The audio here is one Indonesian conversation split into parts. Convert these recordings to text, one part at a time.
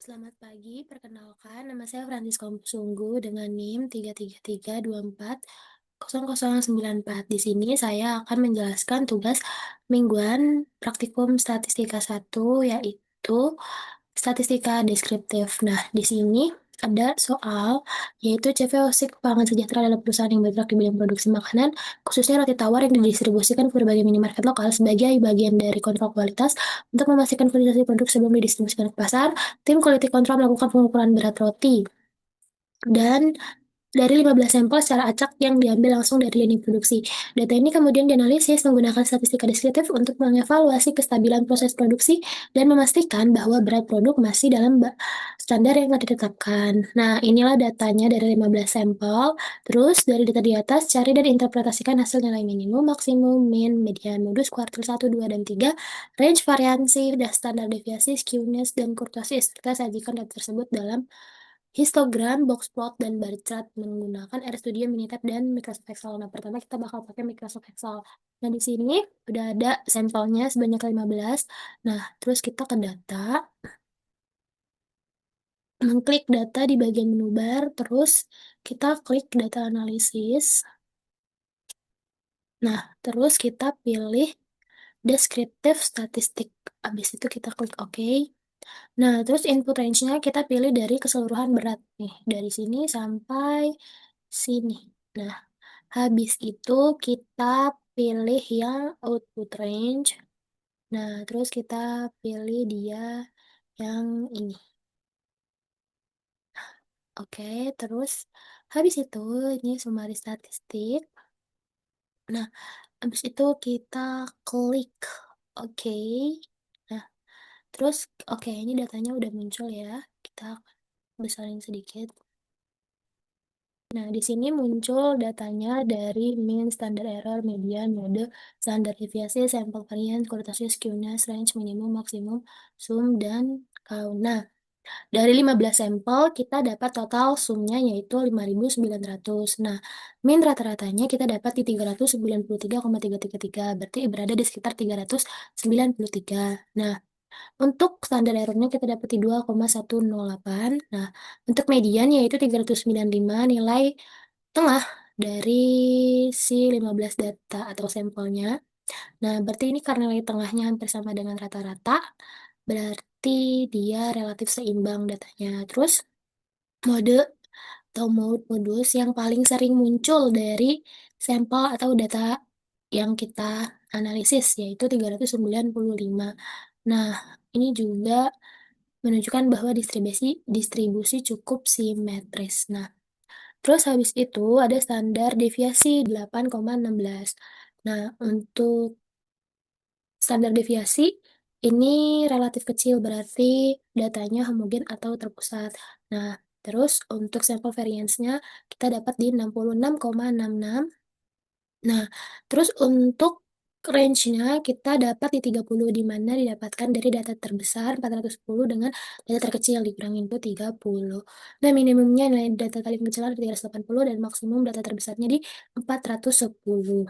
Selamat pagi, perkenalkan nama saya Francisco Sunggu dengan NIM 333240094. Di sini saya akan menjelaskan tugas mingguan praktikum statistika 1 yaitu statistika deskriptif. Nah, di sini ada soal yaitu CV pangan sejahtera adalah perusahaan yang bergerak di bidang produksi makanan, khususnya roti tawar yang didistribusikan ke berbagai minimarket lokal sebagai bagian dari kontrol kualitas untuk memastikan kualitas produk sebelum didistribusikan ke pasar. Tim quality control melakukan pengukuran berat roti dan dari 15 sampel secara acak yang diambil langsung dari lini produksi. Data ini kemudian dianalisis menggunakan statistika deskriptif untuk mengevaluasi kestabilan proses produksi dan memastikan bahwa berat produk masih dalam standar yang telah ditetapkan. Nah, inilah datanya dari 15 sampel. Terus dari data di atas, cari dan interpretasikan hasil nilai minimum, maksimum, min, median, modus, kuartil 1, 2, dan 3, range variansi, dan standar deviasi, skewness, dan kurtosis. Kita sajikan data tersebut dalam histogram, box plot, dan bar chart menggunakan RStudio, Minitab, dan Microsoft Excel. Nah, pertama kita bakal pakai Microsoft Excel. Nah, di sini udah ada sampelnya sebanyak 15. Nah, terus kita ke data, mengklik data di bagian menu bar, terus kita klik data analisis. Nah, terus kita pilih deskriptif statistik. Habis itu kita klik OK. Nah, terus input range-nya kita pilih dari keseluruhan berat nih, dari sini sampai sini. Nah, habis itu kita pilih yang output range. Nah, terus kita pilih dia yang ini. Oke, terus habis itu ini summary statistik. Nah, habis itu kita klik oke. Nah, terus oke, ini datanya udah muncul ya. Kita besarin sedikit. Nah, di sini muncul datanya dari mean, standard error, median, mode, standar deviasi, sampel varian, kualitasnya, skewness, range, minimum, maksimum, sum, dan count. Nah, dari 15 sampel kita dapat total sumnya yaitu 5.900. Nah, min rata-ratanya kita dapat di 393,333, berarti berada di sekitar 393. Nah, untuk standar errornya kita dapat di 2,108. Nah, untuk median yaitu 395, nilai tengah dari si 15 data atau sampelnya. Nah, berarti ini karena nilai tengahnya hampir sama dengan rata-rata, berarti dia relatif seimbang datanya. Terus mode atau modus yang paling sering muncul dari sampel atau data yang kita analisis yaitu 395. Nah, ini juga menunjukkan bahwa distribusi distribusi cukup simetris. Nah, terus habis itu ada standar deviasi 8,16. Nah, untuk standar deviasi ini relatif kecil, berarti datanya homogen atau terpusat. Nah, terus untuk sampel variance-nya kita dapat di 66,66. Nah, terus untuk range-nya kita dapat di 30, di mana didapatkan dari data terbesar 410 dengan data terkecil dikurangin itu 30. Nah, minimumnya nilai data paling kecil ada 380 dan maksimum data terbesarnya di 410.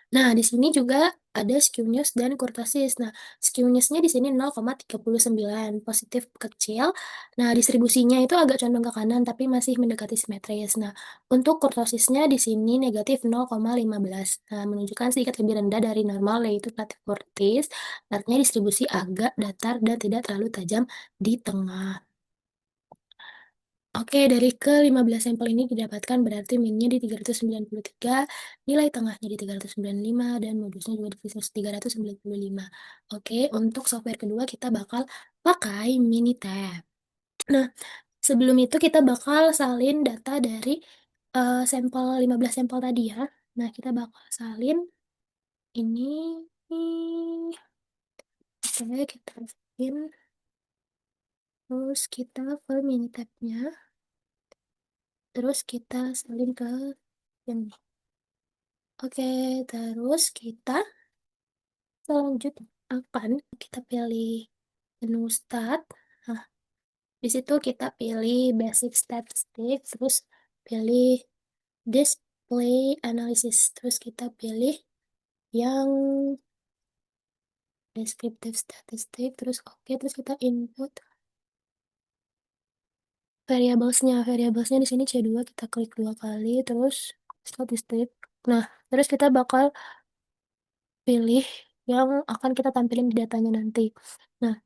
Nah, di sini juga ada skewness dan kurtosis. Nah, skewness-nya di sini 0,39, positif kecil. Nah, distribusinya itu agak condong ke kanan, tapi masih mendekati simetris. Nah, untuk kurtosisnya di sini negatif 0,15. Nah, menunjukkan sedikit lebih rendah dari normal, yaitu relatif kurtis. Artinya distribusi agak datar dan tidak terlalu tajam di tengah. Oke, dari ke-15 sampel ini didapatkan berarti min-nya di 393, nilai tengahnya di 395, dan modusnya juga di 395. Oke, untuk software kedua kita bakal pakai Minitab. Nah, sebelum itu kita bakal salin data dari sampel 15 sampel tadi ya. Nah, kita bakal salin ini. Oke, kita salin. Terus kita ke Minitabnya. Terus kita salin ke yang ini. Oke, terus kita selanjutnya akan kita pilih menu start. Nah, di situ kita pilih basic statistic, terus pilih display analysis, terus kita pilih yang descriptive statistic, terus oke, terus kita input variablesnya di sini C2 kita klik 2 kali, terus statistik. Nah, terus kita bakal pilih yang akan kita tampilin di datanya nanti. Nah,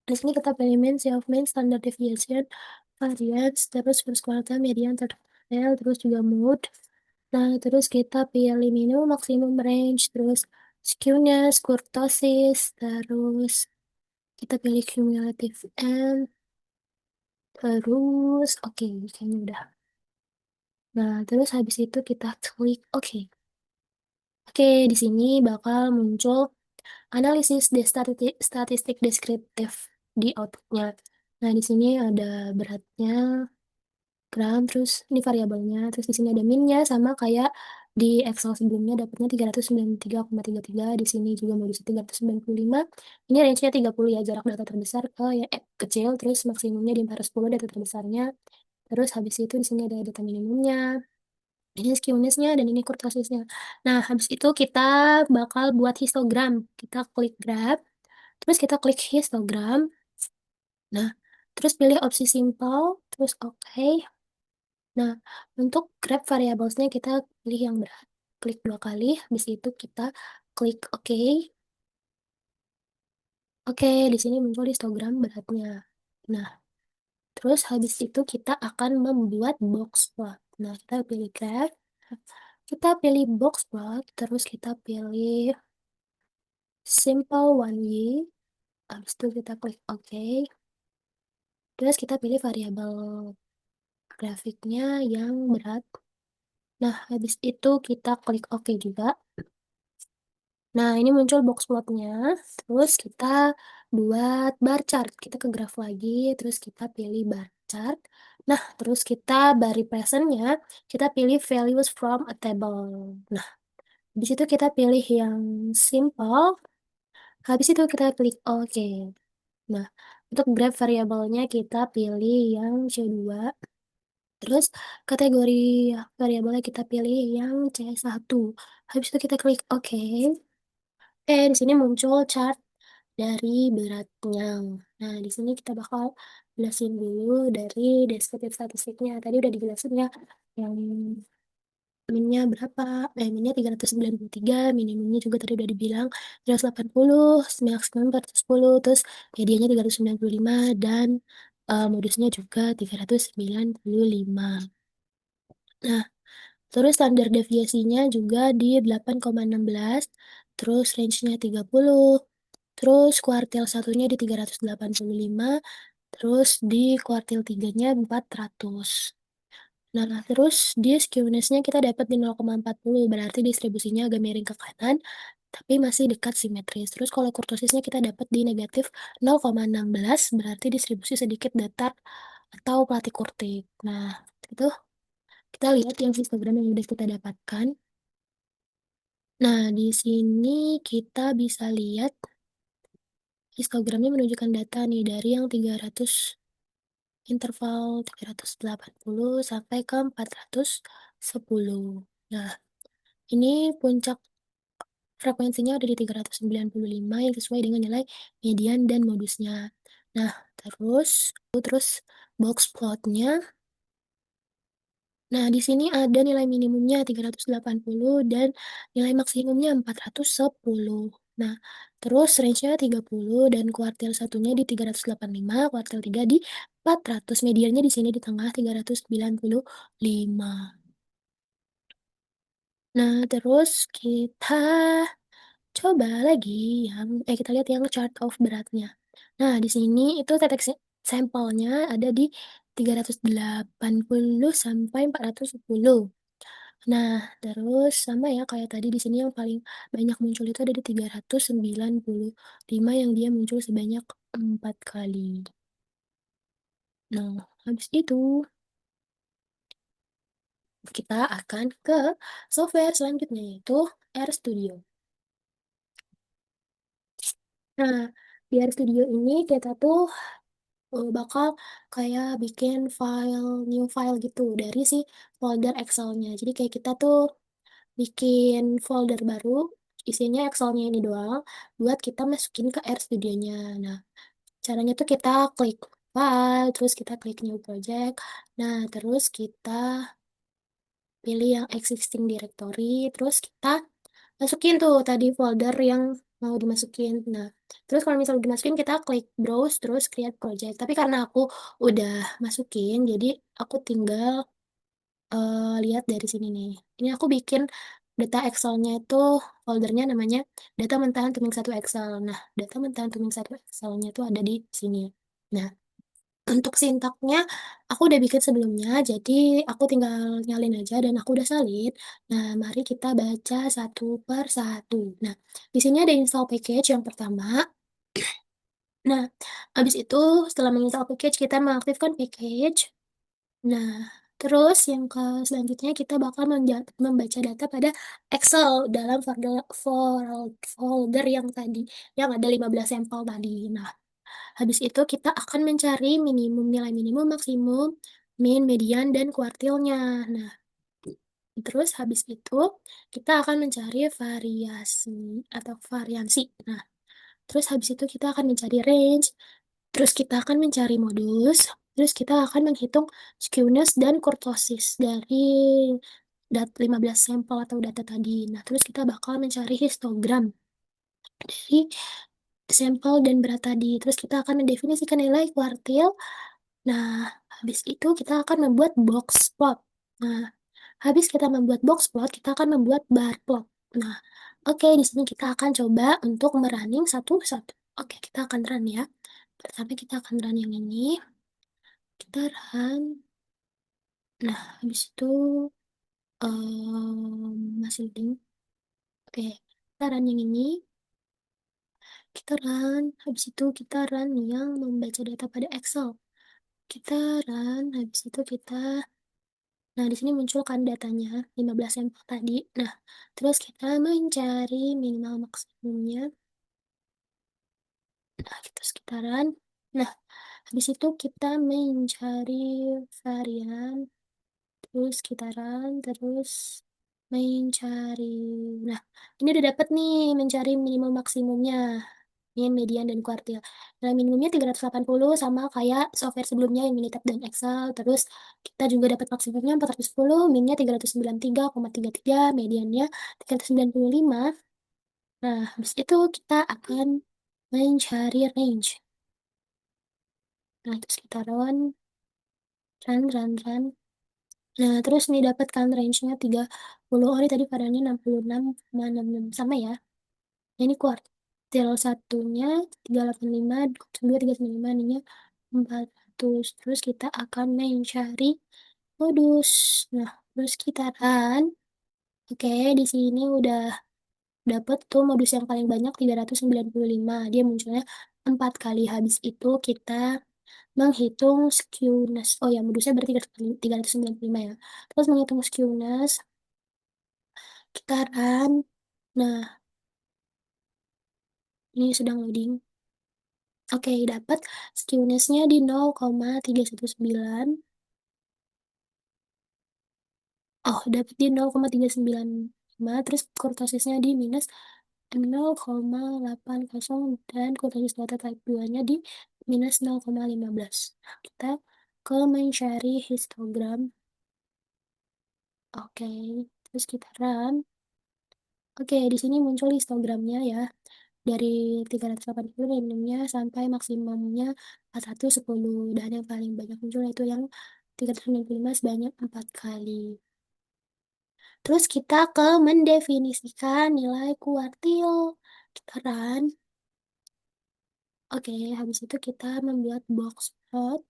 di sini kita pilih mean, self mean, standard deviation, variance, terus first quartile, median, third quartile, terus juga mode. Nah, terus kita pilih minimum, maksimum range, terus skewness, kurtosis, terus kita pilih cumulative and terus oke, kayaknya udah. Nah, terus habis itu kita klik oke. Oke, di sini bakal muncul analisis statistik deskriptif di outputnya. Nah, di sini ada beratnya, gram, terus ini variabelnya, terus di sini ada minnya sama kayak di Excel sebelumnya dapatnya 393,33, di sini juga modusnya 395. Ini range-nya 30 ya, jarak data terbesar ke yang kecil, terus maksimumnya di 410 data terbesarnya. Terus habis itu di sini ada data minimumnya. Ini skewness-nya dan ini kurtosisnya. Nah, habis itu kita bakal buat histogram. Kita klik grab, terus kita klik histogram. Nah, terus pilih opsi simple, terus oke. Nah, untuk grab variablesnya kita pilih yang berat. Klik 2 kali, habis itu kita klik oke. Oke, di sini muncul histogram beratnya. Nah, terus habis itu kita akan membuat box plot. Nah, kita pilih grab, kita pilih box plot, terus kita pilih simple one way. Habis itu kita klik OK. Terus kita pilih variabel grafiknya yang berat. Nah, habis itu kita klik OK juga. Nah, ini muncul box plotnya. Terus kita buat bar chart. Kita ke graf lagi, terus kita pilih bar chart. Nah, terus kita bari presentnya, kita pilih values from a table. Nah, habis itu kita pilih yang simple. Habis itu kita klik OK. Nah, untuk graph variabelnya kita pilih yang C2. Terus kategori variabelnya kita pilih yang C1. Habis itu kita klik OK. Di sini muncul chart dari beratnya. Nah, di sini kita bakal jelasin dulu dari deskriptif statistiknya. Tadi udah dijelasin ya, yang minnya berapa, minnya 393, minimumnya juga tadi udah dibilang 380, maksimum 410, terus medianya 395, dan modusnya juga 395. Nah, terus standar deviasinya juga di 8,16, terus range-nya 30, terus kuartil satunya di 385, terus di kuartil tiganya 400. Nah, terus dia skewness-nya kita dapat di 0,40, berarti distribusinya agak miring ke kanan, tapi masih dekat simetris. Terus kalau kurtosisnya kita dapat di negatif 0,16, berarti distribusi sedikit datar atau platik-kurtik. Nah, itu kita lihat yang histogram yang udah kita dapatkan. Nah, di sini kita bisa lihat histogramnya menunjukkan data nih dari yang 300, interval 380 sampai ke 410. Nah, ini puncak frekuensinya ada di 395 yang sesuai dengan nilai median dan modusnya. Nah, terus box plotnya. Nah, di sini ada nilai minimumnya 380 dan nilai maksimumnya 410. Nah, terus range-nya 30 dan kuartil satunya di 385, kuartil 3 di 400. Mediannya di sini di tengah 395. Nah, terus kita coba lagi kita lihat yang chart of beratnya. Nah, di sini itu tetek sampelnya ada di 380 sampai 410. Nah, terus sama ya kayak tadi di sini yang paling banyak muncul itu ada di 395 yang dia muncul sebanyak 4 kali. Nah, habis itu kita akan ke software selanjutnya yaitu RStudio. Nah, di RStudio ini kita tuh bakal kayak bikin new file gitu dari si folder Excel-nya. Jadi kayak kita tuh bikin folder baru, isinya Excel-nya ini doang, buat kita masukin ke RStudio-nya. Nah, caranya tuh kita klik file, terus kita klik new project. Nah, terus kita pilih yang existing directory, terus kita masukin tuh tadi folder yang mau dimasukin. Nah, terus kalau misalnya dimasukin kita klik browse terus create project. Tapi karena aku udah masukin, jadi aku tinggal lihat dari sini nih. Ini aku bikin data Excel-nya itu foldernya namanya data mentahan tuming satu Excel. Nah, data mentahan tuming satu Excel-nya itu ada di sini. Nah, untuk sintaknya aku udah bikin sebelumnya, jadi aku tinggal nyalin aja dan aku udah salin. Nah, mari kita baca satu per satu. Nah, di sini ada install package yang pertama. Nah, habis itu setelah menginstal package kita mengaktifkan package. Nah, terus yang ke selanjutnya kita bakal membaca data pada Excel dalam folder yang tadi, yang ada 15 sampel tadi. Nah, habis itu kita akan mencari minimum, nilai minimum, maksimum, min, median, dan kuartilnya. Nah, terus habis itu kita akan mencari variasi atau variansi. Nah, terus habis itu kita akan mencari range, terus kita akan mencari modus, terus kita akan menghitung skewness dan kurtosis dari 15 sampel atau data tadi. Nah, terus kita bakal mencari histogram dari sampel dan berat tadi. Terus kita akan mendefinisikan nilai kuartil. Nah, habis itu kita akan membuat box plot. Nah, habis kita membuat box plot, kita akan membuat bar plot. Nah, oke, di sini kita akan coba untuk merunning satu-satu. Oke, kita akan run ya. Pertama kita akan run yang ini. Kita run. Nah, habis itu masih loading. Oke, kita run yang ini. Kita run. Habis itu kita run yang membaca data pada Excel. Kita run. Habis itu kita. Nah, di sini muncul kan datanya 15 sampel tadi. Nah, terus kita mencari minimal maksimumnya. Nah, kita sekitaran. Nah, habis itu kita mencari varian, terus sekitaran, terus mencari. Nah, ini udah dapat nih mencari minimum maksimumnya, min, median, dan kuartil. Nah, minimumnya 380 sama kayak software sebelumnya yang Minitab dan Excel. Terus kita juga dapat maksimumnya 410, minnya 393,33, mediannya 395. Nah, habis itu kita akan mencari range. Nah, terus kita run. Nah, terus nih dapat kan range-nya 30. Oh, ini tadi variannya 66,66. Sama ya. Nah, ini kuartil satunya 385, 2, 395, ininya 400. Terus kita akan mencari modus. Nah, terus kita run. Oke, di sini udah dapat tuh modus yang paling banyak 395. Dia munculnya 4 kali. Habis itu kita menghitung skewness. Oh ya, modusnya berarti 395 ya. Terus menghitung skewness, kita run. Nah, ini sedang loading. Oke, dapat skewnessnya di 0,319. Oh, dapat di 0,395. Terus kurtosisnya di minus 0,80 dan kurtosis data type 2-nya di minus 0,15. Nah, kita ke mencari histogram. Oke, terus kita run. Oke, di sini muncul histogramnya ya. Dari 380 minimumnya sampai maksimumnya 410. Dan yang paling banyak muncul itu yang 395 sebanyak 4 kali. Terus kita ke mendefinisikan nilai kuartil. Kita run. Oke, habis itu kita membuat box plot.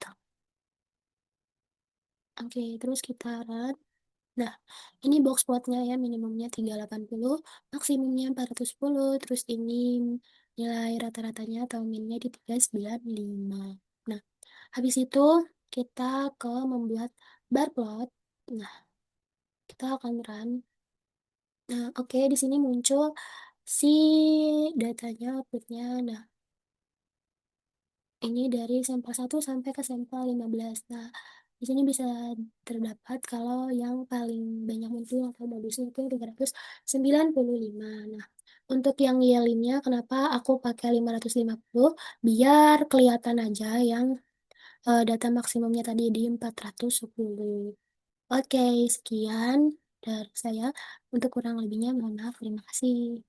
Oke, terus kita run. Nah, ini box plotnya ya, minimumnya 380, maksimumnya 410, terus ini nilai rata-ratanya atau minnya di 395. Nah, habis itu kita ke membuat bar plot. Nah, kita akan run. Nah, oke, di sini muncul si datanya, outputnya. Nah, ini dari sampel 1 sampai ke sampel 15. Nah, di sini bisa terdapat kalau yang paling banyak muncul atau modusnya itu 395. Nah, untuk yang yelinnya kenapa aku pakai 550? Biar kelihatan aja yang data maksimumnya tadi di 410. Oke, sekian dari saya. Untuk kurang lebihnya mohon maaf. Terima kasih.